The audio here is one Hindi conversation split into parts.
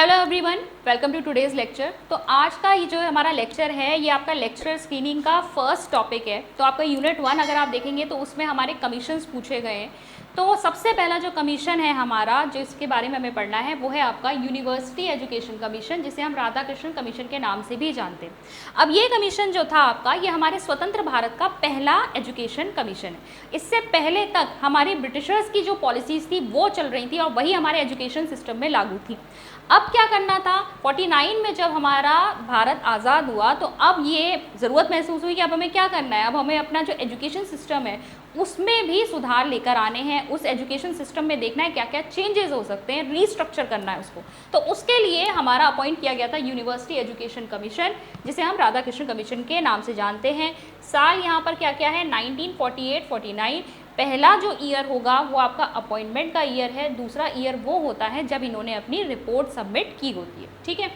Hello everyone, welcome to today's lecture. तो आज का ये जो हमारा लेक्चर है ये आपका लेक्चर स्क्रीनिंग का फर्स्ट टॉपिक है। तो आपका यूनिट 1 अगर आप देखेंगे तो उसमें हमारे कमीशंस पूछे गए हैं। तो सबसे पहला जो कमीशन है हमारा, जो इसके बारे में हमें पढ़ना है, वो है आपका यूनिवर्सिटी एजुकेशन कमीशन, जिसे हम राधाकृष्णन कमीशन के नाम से भी जानते हैं। अब ये कमीशन जो था आपका, ये हमारे स्वतंत्र भारत का पहला एजुकेशन कमीशन है। इससे पहले तक हमारी ब्रिटिशर्स की जो पॉलिसीज़ थी वो चल रही थी और वही हमारे एजुकेशन सिस्टम में लागू थी। अब क्या करना था, 49 में जब हमारा भारत आज़ाद हुआ तो अब ये ज़रूरत महसूस हुई कि अब हमें क्या करना है, अब हमें अपना जो एजुकेशन सिस्टम है उसमें भी सुधार लेकर आने हैं। उस एजुकेशन सिस्टम में देखना है क्या क्या चेंजेस हो सकते हैं, रीस्ट्रक्चर करना है उसको। तो उसके लिए हमारा अपॉइंट किया गया था यूनिवर्सिटी एजुकेशन कमीशन, जिसे हम राधाकृष्णन कमीशन के नाम से जानते हैं। साल यहाँ पर क्या क्या है, 1948-49। पहला जो ईयर होगा वो आपका अपॉइंटमेंट का ईयर है। दूसरा ईयर वो होता है जब इन्होंने अपनी रिपोर्ट सबमिट की होती है। ठीक है,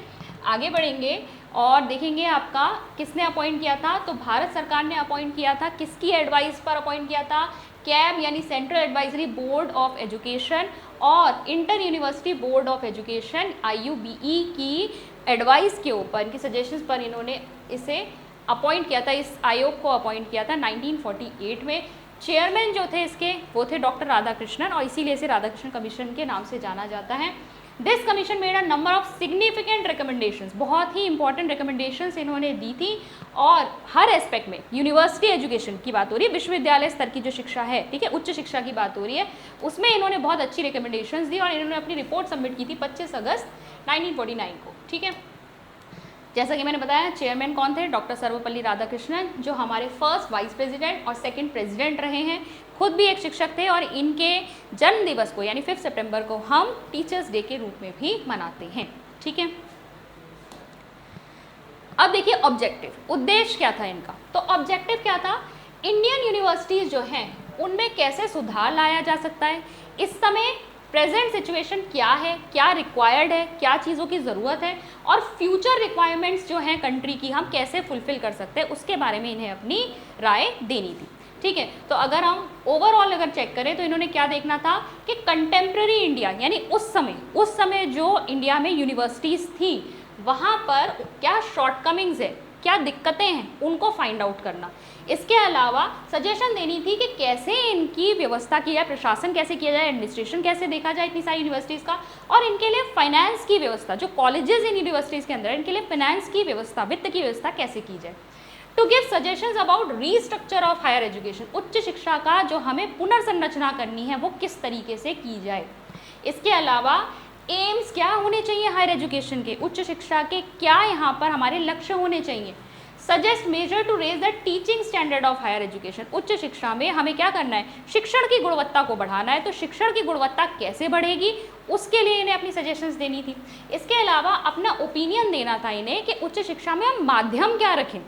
आगे बढ़ेंगे और देखेंगे आपका किसने अपॉइंट किया था। तो भारत सरकार ने अपॉइंट किया था। किसकी एडवाइस पर अपॉइंट किया था? कैब यानी central advisory board of education और inter university board of education IUBE की एडवाइस के ऊपर, इनकी सजेशंस पर इन्होंने इसे अपॉइंट किया था। इस आयोग को अपॉइंट किया था 1948 में। चेयरमैन जो थे इसके वो थे डॉक्टर राधाकृष्णन, और इसीलिए इसे राधाकृष्णन कमीशन के नाम से जाना जाता है। This commission made a number of significant recommendations, बहुत ही इंपॉर्टेंट रिकमेंडेशंस इन्होंने दी थी। और हर एस्पेक्ट में यूनिवर्सिटी एजुकेशन की बात हो रही है, विश्वविद्यालय स्तर की जो शिक्षा है, ठीक है, उच्च शिक्षा की बात हो रही है, उसमें इन्होंने बहुत अच्छी रिकमेंडेशंस दी और इन्होंने अपनी रिपोर्ट सबमिट की थी 25 अगस्त 1949 को। ठीक है, जैसा कि मैंने बताया चेयरमैन कौन थे, डॉक्टर सर्वपल्ली राधाकृष्णन, जो हमारे फर्स्ट वाइस प्रेसिडेंट और सेकंड प्रेसिडेंट रहे हैं। खुद भी एक शिक्षक थे और इनके जन्म दिवस को यानी 5 सितंबर को हम टीचर्स डे के रूप में भी मनाते हैं। ठीक है, अब देखिए ऑब्जेक्टिव, उद्देश्य क्या था इनका। तो ऑब्जेक्टिव क्या था, इंडियन यूनिवर्सिटीज़ जो हैं उनमें कैसे सुधार लाया जा सकता है, इस समय प्रेजेंट सिचुएशन क्या है, क्या रिक्वायर्ड है, क्या चीज़ों की ज़रूरत है, और फ्यूचर रिक्वायरमेंट्स जो हैं कंट्री की हम कैसे फुलफ़िल कर सकते हैं, उसके बारे में इन्हें अपनी राय देनी थी। ठीक है, तो अगर हम ओवरऑल अगर चेक करें तो इन्होंने क्या देखना था कि कंटेम्प्रेरी इंडिया यानी उस समय जो इंडिया में यूनिवर्सिटीज़ थी वहाँ पर क्या शॉर्टकमिंग्स है, क्या दिक्कतें हैं, उनको फाइंड आउट करना। इसके अलावा सजेशन देनी थी कि कैसे इनकी व्यवस्था की जाए, प्रशासन कैसे किया जाए, एडमिनिस्ट्रेशन कैसे देखा जाए इतनी सारी यूनिवर्सिटीज़ का, और इनके लिए फाइनेंस की व्यवस्था, जो कॉलेजेस इन यूनिवर्सिटीज़ के अंदर इनके लिए फाइनेंस की व्यवस्था, वित्त की व्यवस्था कैसे की जाए। To give suggestions about restructure of higher education, उच्च शिक्षा का जो हमें पुनर्संरचना करनी है वो किस तरीके से की जाए। इसके अलावा एम्स क्या होने चाहिए हायर एजुकेशन के, उच्च शिक्षा के क्या यहाँ पर हमारे लक्ष्य होने चाहिए। Suggest measure to raise the teaching standard of higher education, उच्च शिक्षा में हमें क्या करना है, शिक्षण की गुणवत्ता को बढ़ाना है। तो शिक्षण की गुणवत्ता कैसे बढ़ेगी उसके लिए इन्हें अपनी सजेशंस देनी थी। इसके अलावा अपना ओपिनियन देना था इन्हें कि उच्च शिक्षा में हम माध्यम क्या रखें,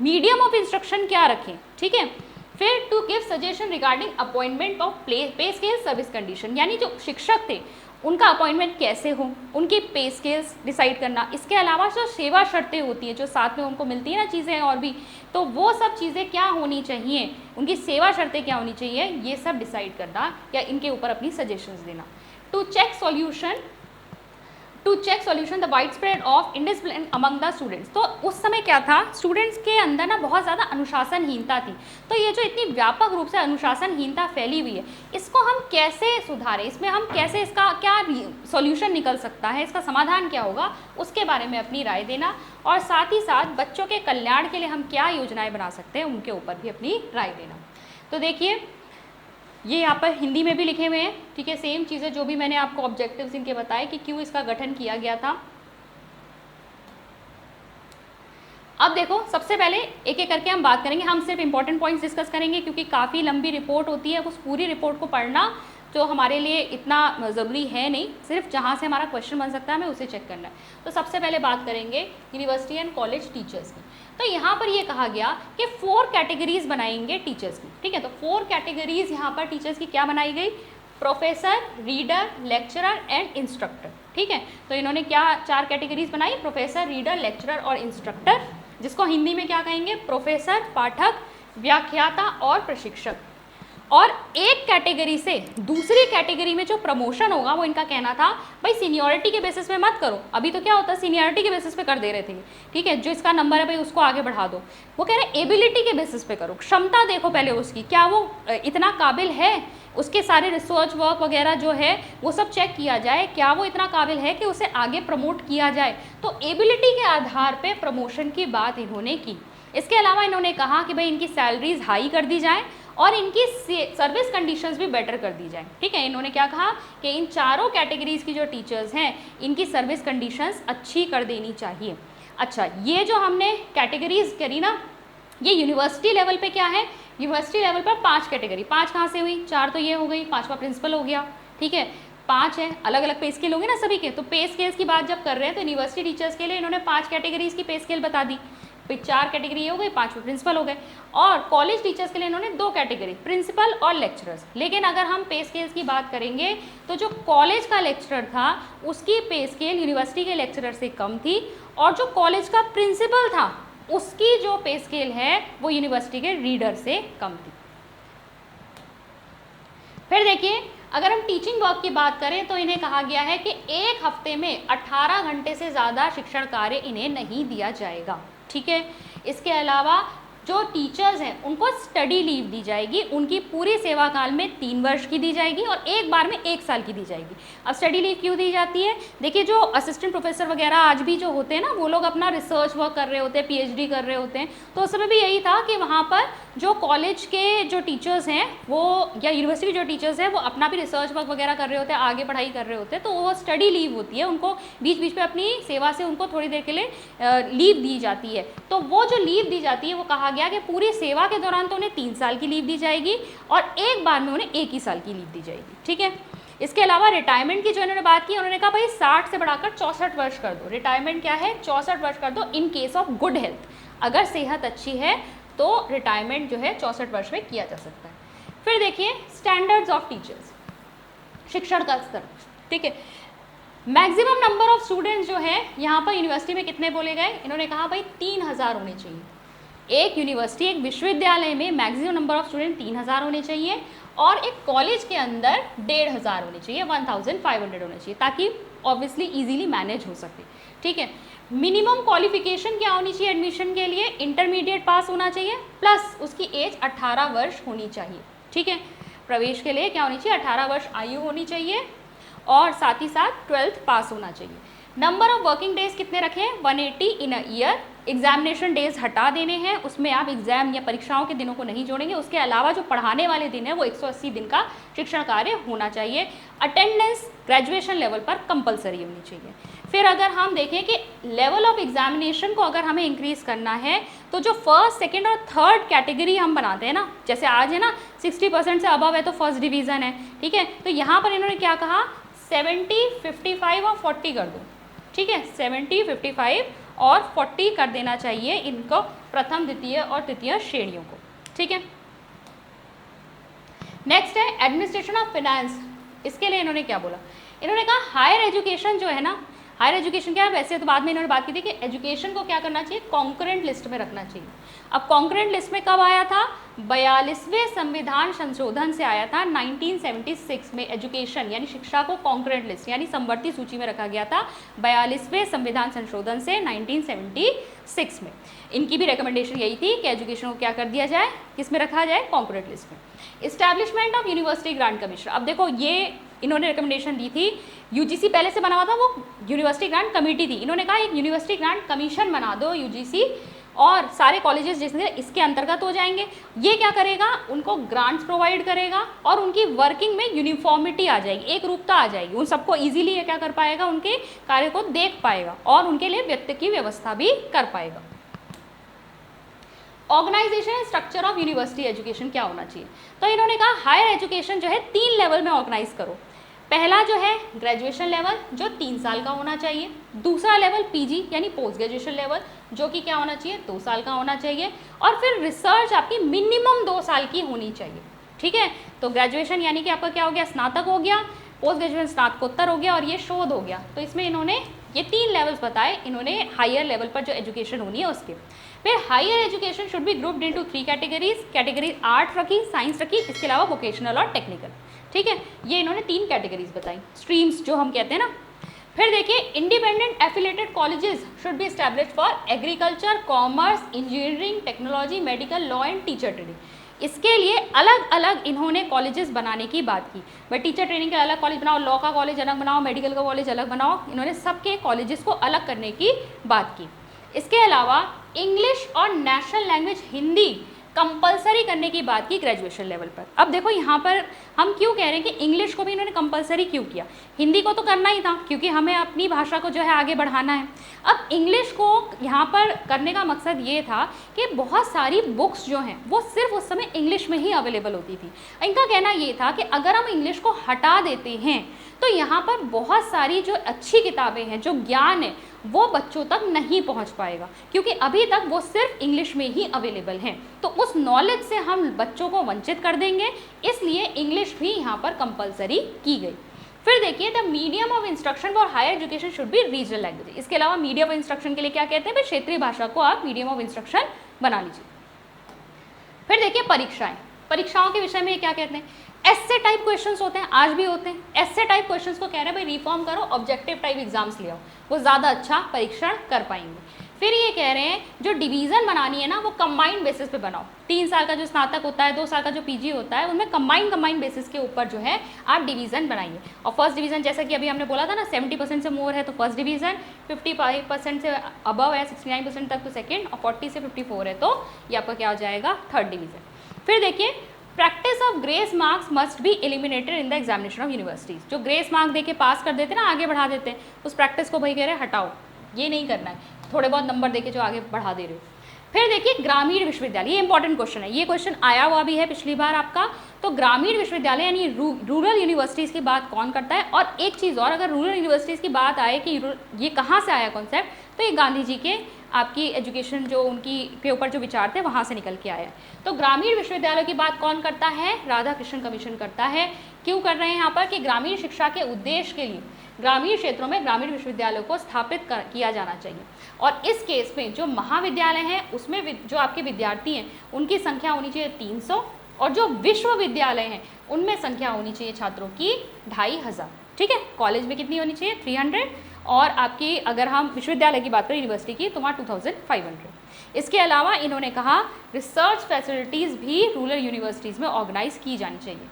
मीडियम ऑफ इंस्ट्रक्शन क्या रखें। ठीक है, फिर to give suggestion regarding appointment of pay scale service condition, यानी जो शिक्षक थे उनका अपॉइंटमेंट कैसे हो, उनकी पे स्केल्स डिसाइड करना। इसके अलावा जो सेवा शर्तें होती हैं जो साथ में उनको मिलती है ना चीज़ें और भी, तो वो सब चीज़ें क्या होनी चाहिए, उनकी सेवा शर्तें क्या होनी चाहिए, ये सब डिसाइड करना या इनके ऊपर अपनी सजेशंस देना। To check solution the widespread of indiscipline among the students. तो उस समय क्या था, स्टूडेंट्स के अंदर ना बहुत ज़्यादा अनुशासनहीनता थी। तो ये जो इतनी व्यापक रूप से अनुशासनहीनता फैली हुई है, इसको हम कैसे सुधारें, इसमें हम कैसे, इसका क्या सॉल्यूशन निकल सकता है, इसका समाधान क्या होगा, उसके बारे में अपनी राय देना। और साथ ही साथ बच्चों के कल्याण के लिए हम क्या योजनाएँ बना सकते हैं उनके ऊपर भी अपनी राय देना। तो देखिए ये यहाँ पर हिंदी में भी लिखे हुए हैं। ठीक है, सेम चीज़ें जो भी मैंने आपको ऑब्जेक्टिव्स इनके बताए कि क्यों इसका गठन किया गया था। अब देखो सबसे पहले एक एक करके हम बात करेंगे, हम सिर्फ इंपॉर्टेंट पॉइंट्स डिस्कस करेंगे क्योंकि काफ़ी लंबी रिपोर्ट होती है, उस पूरी रिपोर्ट को पढ़ना जो हमारे लिए इतना ज़रूरी है नहीं, सिर्फ जहाँ से हमारा क्वेश्चन बन सकता है हमें उसे चेक करना है। तो सबसे पहले बात करेंगे यूनिवर्सिटी एंड कॉलेज टीचर्स की। तो यहाँ पर ये कहा गया कि 4 कैटेगरीज बनाएंगे टीचर्स की। ठीक है, तो 4 कैटेगरीज यहाँ पर टीचर्स की क्या बनाई गई, professor, reader, lecturer and instructor. ठीक है, तो इन्होंने क्या 4 कैटेगरीज बनाई, प्रोफेसर, रीडर, लेक्चरर और इंस्ट्रक्टर, जिसको हिंदी में क्या कहेंगे, प्रोफेसर, पाठक, व्याख्याता और प्रशिक्षक। और एक कैटेगरी से दूसरी कैटेगरी में जो प्रमोशन होगा वो इनका कहना था भाई सीनियरिटी के बेसिस पे मत करो। अभी तो क्या होता है सीनियरिटी के बेसिस पे कर दे रहे थे, ठीक है, जो इसका नंबर है भाई उसको आगे बढ़ा दो। वो कह रहे एबिलिटी के बेसिस पे करो, क्षमता देखो पहले उसकी, क्या वो इतना काबिल है, उसके सारे रिसर्च वर्क वगैरह जो है वो सब चेक किया जाए, क्या वो इतना काबिल है कि उसे आगे प्रमोट किया जाए। तो एबिलिटी के आधार पे प्रमोशन की बात इन्होंने की। इसके अलावा इन्होंने कहा कि भाई इनकी सैलरीज हाई कर दी जाए और इनकी सर्विस कंडीशंस भी बेटर कर दी जाए, ठीक है। इन्होंने क्या कहा कि इन चारों कैटेगरीज की जो टीचर्स हैं इनकी सर्विस कंडीशंस अच्छी कर देनी चाहिए। अच्छा, ये जो हमने कैटेगरीज करी ना, ये यूनिवर्सिटी लेवल पे क्या है, यूनिवर्सिटी लेवल पर 5 कैटेगरी, 5 कहाँ से हुई, 4 तो ये हो गई, 5वां प्रिंसिपल हो गया, ठीक है, 5 है, अलग अलग पे स्केल होंगे ना सभी के। तो पे स्केल्स की बात जब कर रहे हैं तो यूनिवर्सिटी टीचर्स के लिए इन्होंने 5 कैटेगरीज की पे स्केल बता दी, फिर 4 कैटेगरी ये हो गई, 5वें प्रिंसिपल हो गए। और कॉलेज टीचर्स के लिए इन्होंने 2 कैटेगरी, प्रिंसिपल और लेक्चरर्स। लेकिन अगर हम पे स्केल्स की बात करेंगे तो जो कॉलेज का लेक्चरर था उसकी पे स्केल यूनिवर्सिटी के लेक्चरर से कम थी, और जो कॉलेज का प्रिंसिपल था उसकी जो पे स्केल है वो यूनिवर्सिटी के रीडर से कम थी। फिर देखिए, अगर हम टीचिंग वर्क की बात करें तो इन्हें कहा गया है कि एक हफ्ते में 18 घंटे से ज़्यादा शिक्षण कार्य इन्हें नहीं दिया जाएगा, ठीक है। इसके अलावा जो टीचर्स हैं उनको स्टडी लीव दी जाएगी, उनकी पूरी सेवा काल में 3 वर्ष की दी जाएगी और एक बार में 1 साल की दी जाएगी। अब स्टडी लीव क्यों दी जाती है, देखिए जो असिस्टेंट प्रोफेसर वगैरह आज भी जो होते हैं ना, वो लोग अपना रिसर्च वर्क कर रहे होते हैं, पीएचडी कर रहे होते हैं, तो उस समय भी यही था कि वहाँ पर जो कॉलेज के जो टीचर्स हैं वो या यूनिवर्सिटी जो टीचर्स हैं वो अपना भी रिसर्च वर्क वगैरह कर रहे होते हैं, आगे पढ़ाई कर रहे होते हैं, तो वो स्टडी लीव होती है, उनको बीच बीच में अपनी सेवा से उनको थोड़ी देर के लिए लीव दी जाती है। तो वो जो लीव दी जाती है वो कहा गया कि पूरी सेवा के दौरान तो उन्हें 3 साल की लीव दी जाएगी और एक बार में उन्हें 1 ही साल की लीव दी जाएगी, ठीक है। इसके अलावा रिटायरमेंट की जो इन्होंने बात की, उन्होंने कहा भाई 60 से बढ़ाकर 64 वर्ष कर दो, रिटायरमेंट क्या है 64 वर्ष कर दो in case of good health, अगर सेहत अच्छी है तो रिटायरमेंट जो है 64 वर्ष में किया जा सकता है। फिर देखिए स्टैंडर्ड्स ऑफ टीचर्स, शिक्षण का स्तर, ठीक है। मैक्सिमम नंबर ऑफ स्टूडेंट्स जो है यहाँ पर यूनिवर्सिटी में कितने बोले गए, इन्होंने कहा भाई 3000 होने चाहिए। एक यूनिवर्सिटी, एक विश्वविद्यालय में मैक्सिमम नंबर ऑफ स्टूडेंट 3000 होने चाहिए और एक कॉलेज के अंदर 1500 होने चाहिए, 1500 होने चाहिए, ताकि ऑब्वियसली इजीली मैनेज हो सके, ठीक है। मिनिमम क्वालिफिकेशन क्या होनी चाहिए एडमिशन के लिए, इंटरमीडिएट पास होना चाहिए प्लस उसकी एज 18 वर्ष होनी चाहिए, ठीक है। प्रवेश के लिए क्या होनी चाहिए, 18 वर्ष आयु होनी चाहिए और साथ ही साथ 12th पास होना चाहिए। नंबर ऑफ वर्किंग डेज कितने रखें, 180 इन अ ईयर। एग्जामिनेशन डेज हटा देने हैं, उसमें आप एग्जाम या परीक्षाओं के दिनों को नहीं जोड़ेंगे, उसके अलावा जो पढ़ाने वाले दिन है वो 180 दिन का शिक्षण कार्य होना चाहिए। अटेंडेंस ग्रेजुएशन लेवल पर कंपलसरी होनी चाहिए। फिर अगर हम देखें कि लेवल ऑफ एग्जामिनेशन को अगर हमें इंक्रीज़ करना है तो जो फर्स्ट, सेकेंड और थर्ड कैटेगरी हम बनाते हैं ना, जैसे आज है ना 60% से अबव है तो फर्स्ट डिवीज़न है, ठीक है। तो यहाँ पर इन्होंने क्या कहा, 70, 55 और 40 कर दो, ठीक है, 70, 55 और 40 कर देना चाहिए इनको, प्रथम, द्वितीय और तृतीय श्रेणियों को, ठीक है। नेक्स्ट है एडमिनिस्ट्रेशन ऑफ फाइनेंस। इसके लिए इन्होंने क्या बोला, इन्होंने कहा हायर एजुकेशन जो है ना, हायर एजुकेशन क्या है, वैसे तो बाद में इन्होंने बात की थी कि एजुकेशन को क्या करना चाहिए, कॉन्करेंट लिस्ट में रखना चाहिए। अब कॉन्करेंट लिस्ट में कब आया था, 42वें संविधान संशोधन से आया था 1976 में। एजुकेशन यानी शिक्षा को कॉन्करेंट लिस्ट यानी समवर्ती सूची में रखा गया था 42वें संविधान संशोधन से 1976 में। इनकी भी रिकमेंडेशन यही थी कि एजुकेशन को क्या कर दिया जाए, किस में रखा जाए, कॉन्करेंट लिस्ट में। Establishment of university grant commission, अब देखो ये इन्होंने रिकमेंडेशन दी थी, यूजीसी पहले से बना हुआ था, वो यूनिवर्सिटी ग्रांट कमेटी थी, इन्होंने कहा एक यूनिवर्सिटी ग्रांट कमीशन बना दो यूजीसी, और सारे कॉलेजेस जिसमें इसके अंतर्गत हो जाएंगे। ये क्या करेगा, उनको ग्रांट्स प्रोवाइड करेगा और उनकी वर्किंग में यूनिफॉर्मिटी आ जाएगी, एक रूपता आ जाएगी, उन सबको इजीली ये क्या कर पाएगा, उनके कार्य को देख पाएगा और उनके लिए वित्त की व्यवस्था भी कर पाएगा। Organisation structure of university education क्या होना चाहिए, तो इन्होंने कहा हायर एजुकेशन जो है 3 लेवल में ऑर्गेनाइज करो। पहला जो है ग्रेजुएशन लेवल जो 3 साल का होना चाहिए, दूसरा लेवल पीजी यानी पोस्ट ग्रेजुएशन लेवल जो कि क्या होना चाहिए, 2 साल का होना चाहिए, और फिर रिसर्च आपकी मिनिमम 2 साल की होनी चाहिए, ठीक है। तो ग्रेजुएशन यानी कि आपका क्या हो गया, स्नातक हो गया, पोस्ट ग्रेजुएशन स्नातकोत्तर हो गया और ये शोध हो गया। तो इसमें इन्होंने ये 3 लेवल्स बताए, इन्होंने हायर लेवल पर जो एजुकेशन होनी है उसके। फिर higher education should be grouped into 3 categories, category art रखी, साइंस रखी, इसके अलावा वोकेशनल और टेक्निकल। ठीक है, ये इन्होंने 3 कैटेगरीज बताई, स्ट्रीम्स जो हम कहते हैं ना। फिर देखिए independent affiliated colleges should be established for agriculture, commerce, engineering, technology, medical, law and teacher training. इसके लिए अलग अलग इन्होंने कॉलेजेस बनाने की बात की। भाई टीचर ट्रेनिंग का अलग कॉलेज बनाओ, लॉ का कॉलेज अलग बनाओ, मेडिकल का कॉलेज अलग बनाओ, इन्होंने सबके कॉलेजेस को अलग करने की बात की। इसके अलावा इंग्लिश और नेशनल लैंग्वेज हिंदी कंपलसरी करने की बात की ग्रेजुएशन लेवल पर। अब देखो यहाँ पर हम क्यों कह रहे हैं कि इंग्लिश को भी इन्होंने कंपलसरी क्यों किया, हिंदी को तो करना ही था क्योंकि हमें अपनी भाषा को जो है आगे बढ़ाना है। अब इंग्लिश को यहाँ पर करने का मकसद ये था कि बहुत सारी बुक्स जो हैं वो सिर्फ उस समय इंग्लिश में ही अवेलेबल होती थी। इनका कहना ये था कि अगर हम इंग्लिश को हटा देते हैं तो यहाँ पर बहुत सारी जो अच्छी किताबें हैं, जो ज्ञान है, वो बच्चों तक नहीं पहुँच पाएगा क्योंकि अभी तक वो सिर्फ इंग्लिश में ही अवेलेबल हैं। तो उस नॉलेज से हम बच्चों को वंचित कर देंगे, इसलिए इंग्लिश भी यहाँ पर कंपलसरी की गई। फिर देखिए the medium of instruction for higher education should be regional language. इसके अलावा मीडियम ऑफ इंस्ट्रक्शन के लिए क्या कहते हैं, भाई क्षेत्रीय भाषा को आप मीडियम ऑफ इंस्ट्रक्शन बना लीजिए। फिर देखिए परीक्षाएं, परीक्षाओं के विषय में क्या कहते हैं, एस्से टाइप क्वेश्चंस होते हैं, आज भी होते हैं। एस्से टाइप क्वेश्चंस को कह रहे हैं भाई रिफॉर्म करो, ऑब्जेक्टिव टाइप एग्जाम्स ले आओ, वो ज़्यादा अच्छा परीक्षण कर पाएंगे। फिर ये कह रहे हैं जो डिवीज़न बनानी है ना वो कंबाइंड बेसिस पे बनाओ। 3 साल का जो स्नातक होता है, 2 साल का जो पीजी होता है, उनमें कंबाइंड बेसिस के ऊपर जो है आप डिवीज़न बनाइए। और फर्स्ट डिवीज़न जैसा कि अभी हमने बोला था ना 70% से मोर है तो फर्स्ट डिवीज़न, 55% से अबव है 69% तक तो सेकेंड, और 40 से 54 है तो ये आपका क्या हो जाएगा, थर्ड डिवीज़न। फिर देखिए practice of grace marks must be eliminated in the examination of universities. जो ग्रेस मार्क देके पास कर देते हैं ना, आगे बढ़ा देते हैं, उस प्रैक्टिस को भाई कह रहे हैं हटाओ, ये नहीं करना है, थोड़े बहुत नंबर देके जो आगे बढ़ा दे रहे हो। फिर देखिए ग्रामीण विश्वविद्यालय, ये इंपॉर्टेंट क्वेश्चन है, ये क्वेश्चन आया हुआ भी है पिछली बार आपका। तो ग्रामीण विश्वविद्यालय यानी रूरल यूनिवर्सिटीज़ की बात कौन करता है। और एक चीज़ और, अगर रूरल यूनिवर्सिटीज़ की बात आए कि ये कहाँ से आया कॉन्सेप्ट, तो ये गांधी जी के आपकी एजुकेशन जो उनकी के ऊपर जो विचार थे वहाँ से निकल के आया है। तो ग्रामीण विश्वविद्यालयों की बात कौन करता है, राधा कृष्ण कमीशन करता है। क्यों कर रहे हैं यहाँ पर कि ग्रामीण शिक्षा के उद्देश्य के लिए ग्रामीण क्षेत्रों में ग्रामीण विश्वविद्यालयों को स्थापित किया जाना चाहिए। और इस केस में जो महाविद्यालय हैं उसमें जो आपके विद्यार्थी हैं उनकी संख्या होनी चाहिए 300, और जो विश्वविद्यालय हैं उनमें संख्या होनी चाहिए छात्रों की 2500। ठीक है, कॉलेज में कितनी होनी चाहिए 300, और आपकी अगर हम विश्वविद्यालय की बात करें यूनिवर्सिटी की तो वहाँ 2500। इसके अलावा इन्होंने कहा रिसर्च फैसिलिटीज़ भी रूरल यूनिवर्सिटीज़ में ऑर्गेनाइज की जानी चाहिए।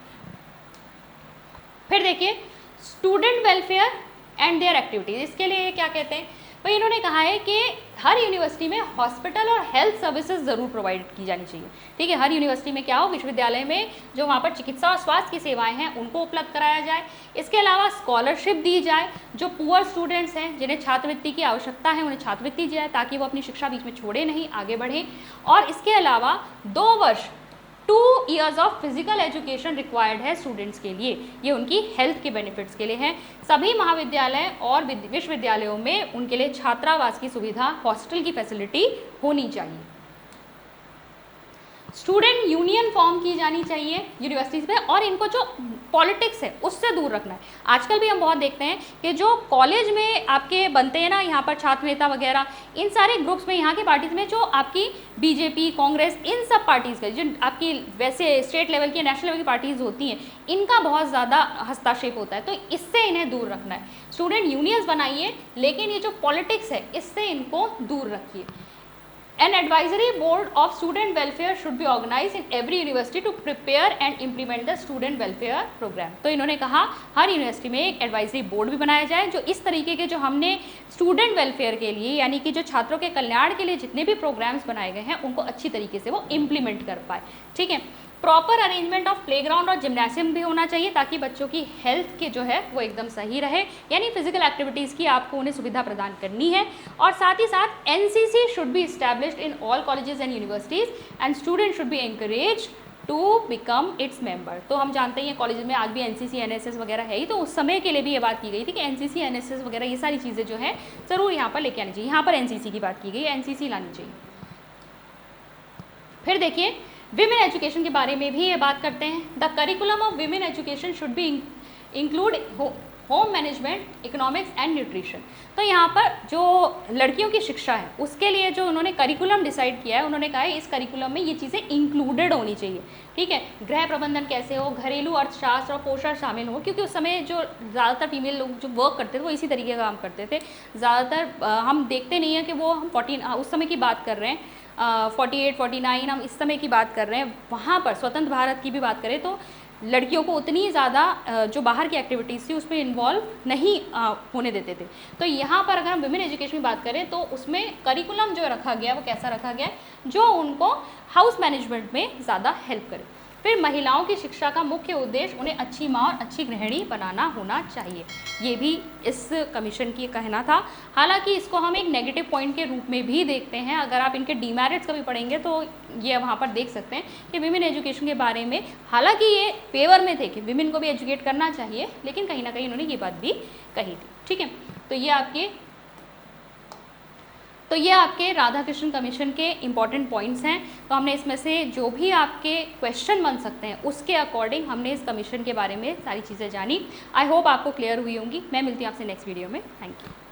फिर देखिए student welfare and there activities, इसके लिए क्या कहते हैं भाई, इन्होंने कहा है कि हर यूनिवर्सिटी में हॉस्पिटल और हेल्थ सर्विसेज ज़रूर प्रोवाइड की जानी चाहिए। ठीक है, हर यूनिवर्सिटी में क्या हो, विश्वविद्यालय में जो वहाँ पर चिकित्सा और स्वास्थ्य की सेवाएं हैं उनको उपलब्ध कराया जाए। इसके अलावा स्कॉलरशिप दी जाए, जो पुअर स्टूडेंट्स हैं जिन्हें छात्रवृत्ति की आवश्यकता है उन्हें छात्रवृत्ति दी जाए ताकि वो अपनी शिक्षा बीच में छोड़े नहीं, आगे बढ़ें। और इसके अलावा 2 वर्ष 2 years of physical education required है स्टूडेंट्स के लिए, ये उनकी हेल्थ के बेनिफिट्स के लिए है। सभी महाविद्यालय और विश्वविद्यालयों में उनके लिए छात्रावास की सुविधा, हॉस्टल की फैसिलिटी होनी चाहिए। स्टूडेंट यूनियन फॉर्म की जानी चाहिए यूनिवर्सिटीज़ में, और इनको जो पॉलिटिक्स है उससे दूर रखना है। आजकल भी हम बहुत देखते हैं कि जो कॉलेज में आपके बनते हैं ना यहाँ पर छात्र नेता वगैरह, इन सारे ग्रुप्स में यहाँ के पार्टीज़ में जो आपकी बीजेपी, कांग्रेस, इन सब पार्टीज़ का जो आपकी वैसे स्टेट लेवल की, नेशनल लेवल की पार्टीज़ होती हैं, इनका बहुत ज़्यादा हस्तक्षेप होता है, तो इससे इन्हें दूर रखना है। स्टूडेंट यूनियंस बनाइए, लेकिन ये जो पॉलिटिक्स है इससे इनको दूर रखिए। An advisory board of student welfare should be organized in every university to prepare and implement the student welfare program। तो इन्होंने कहा हर यूनिवर्सिटी में एक एडवाइजरी बोर्ड भी बनाया जाए जो इस तरीके के जो हमने स्टूडेंट वेलफेयर के लिए यानी कि जो छात्रों के कल्याण के लिए जितने भी प्रोग्राम्स बनाए गए हैं उनको अच्छी तरीके से वो इम्प्लीमेंट कर पाए। ठीक है, प्रॉपर अरेंजमेंट ऑफ प्लेग्राउंड और जिम्नासियम भी होना चाहिए ताकि बच्चों की हेल्थ के जो है वो एकदम सही रहे, यानी फिजिकल एक्टिविटीज़ की आपको उन्हें सुविधा प्रदान करनी है। और साथ ही साथ NCC should be established in all colleges and universities and student should be encourage to become its member. तो हम जानते हैं कॉलेज में आज भी एनसीसी एनएसएस वगैरह है ही, तो उस समय के लिए भी ये बात की गई थी कि एनसीसी एनएसएस वगैरह ये सारी चीज़ें जो है ज़रूर यहाँ पर लेके आनी चाहिए। यहाँ पर एनसीसी की बात की गई, एनसीसी लानी चाहिए। फिर देखिए विमेन एजुकेशन के बारे में भी ये बात करते हैं। The curriculum of women education should be include home management, economics and nutrition. तो यहाँ पर जो लड़कियों की शिक्षा है उसके लिए जो उन्होंने करिकुलम डिसाइड किया है, उन्होंने कहा है इस करिकुलम में ये चीज़ें इंक्लूडेड होनी चाहिए, ठीक है। गृह प्रबंधन कैसे हो, घरेलू अर्थशास्त्र और पोषण शामिल हो, क्योंकि उस समय जो ज़्यादातर फीमेल लोग जो वर्क करते थे वो इसी तरीके का काम करते थे। ज़्यादातर हम देखते नहीं हैं कि वो हम 40 उस समय की बात कर रहे हैं, 48, 49 हम इस समय की बात कर रहे हैं, वहाँ पर स्वतंत्र भारत की भी बात करें तो लड़कियों को उतनी ज़्यादा जो बाहर की एक्टिविटीज़ थी उसमें इन्वॉल्व नहीं होने देते थे। तो यहाँ पर अगर हम विमेन एजुकेशन की बात करें तो उसमें करिकुलम जो रखा गया वो कैसा रखा गया है, जो उनको हाउस मैनेजमेंट में ज़्यादा हेल्प करे। फिर महिलाओं की शिक्षा का मुख्य उद्देश्य उन्हें अच्छी माँ और अच्छी गृहिणी बनाना होना चाहिए, ये भी इस कमीशन की कहना था। हालांकि इसको हम एक नेगेटिव पॉइंट के रूप में भी देखते हैं, अगर आप इनके डीमेरिट्स कभी पढ़ेंगे तो ये वहाँ पर देख सकते हैं कि विमेन एजुकेशन के बारे में हालांकि ये फेवर में थे कि विमेन को भी एजुकेट करना चाहिए, लेकिन कहीं ना कहीं उन्होंने ये बात भी कही थी, ठीक है। तो ये आपके राधाकृष्णन कमीशन के इम्पॉर्टेंट पॉइंट्स हैं। तो हमने इसमें से जो भी आपके क्वेश्चन बन सकते हैं उसके अकॉर्डिंग हमने इस कमीशन के बारे में सारी चीज़ें जानी। आई होप आपको क्लियर हुई होंगी। मैं मिलती हूँ आपसे नेक्स्ट वीडियो में। Thank you.